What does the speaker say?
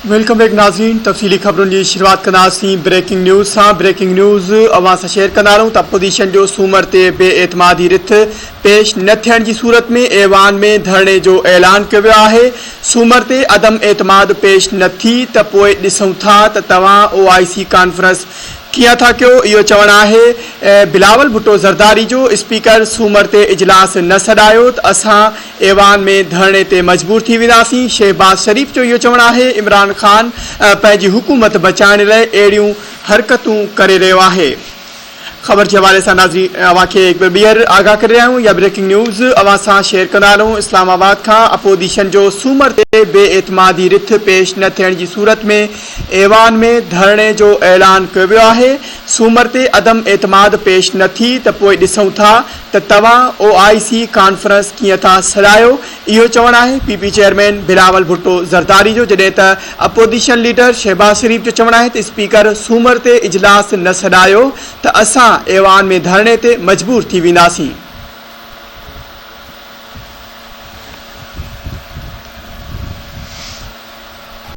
Welcome back नाज़रीन। तफ़सीली ख़बरुनि जी शुरुआत कंदासीं ब्रेकिंग न्यूज़ सां। ब्रेकिंग न्यूज़ अवां सां शेयर कंदा रहूं त अपोज़िशन जो सूमर ते बेएतमादी रिथ पेश न थियण जी सूरत में ऐवान में धरणे जो ऐलान कयो वियो आहे। सूमर ते अदम एतमाद पेश न थी त पोइ ॾिसूं था त तव्हां OIC कॉन्फ्रेंस कीअं था कयो। इहो चवणु आहे बिलावल भुट्टो ज़रदारी जो। स्पीकर सूमर ते इजलास न सॾायो त असां ऐवान में धरणे ते मजबूर थी वेंदासीं। शहबाज शरीफ़ जो इहो चवणु आहे इमरान ख़ान पंहिंजी हुकूमत बचाइण लाइ अहिड़ियूं हरकतूं करे रहियो आहे। ख़बर के हवाले से नाज़रीन अवांखे एक बार ॿीहर आगाह करे रहिया आहियूं या ब्रेकिंग न्यूज़ अवां सां शेयर कंदा रहूं। इस्लामाबाद खां अपोज़िशन जो सूमर ते बेएतमादी रिथ पेश न थियण जी सूरत में ऐवान में धरणे जो ऐलान कयो वियो आहे। सूमर ते अदम एतमाद पेश न थी त पोइ ॾिसूं था त तव्हां OIC कॉन्फ्रेंस कीअं था सॾायो। इहो चवणु आहे PP चेयरमैन बिलावल भुट्टो ज़रदारी जो। जॾहिं त अपोज़िशन लीडर शहबाज शरीफ़ जो चवणु आहे त स्पीकर सूमर ते इजलास न सॾायो त असां ऐवान में धरणे ते मजबूर थी वेंदासीं।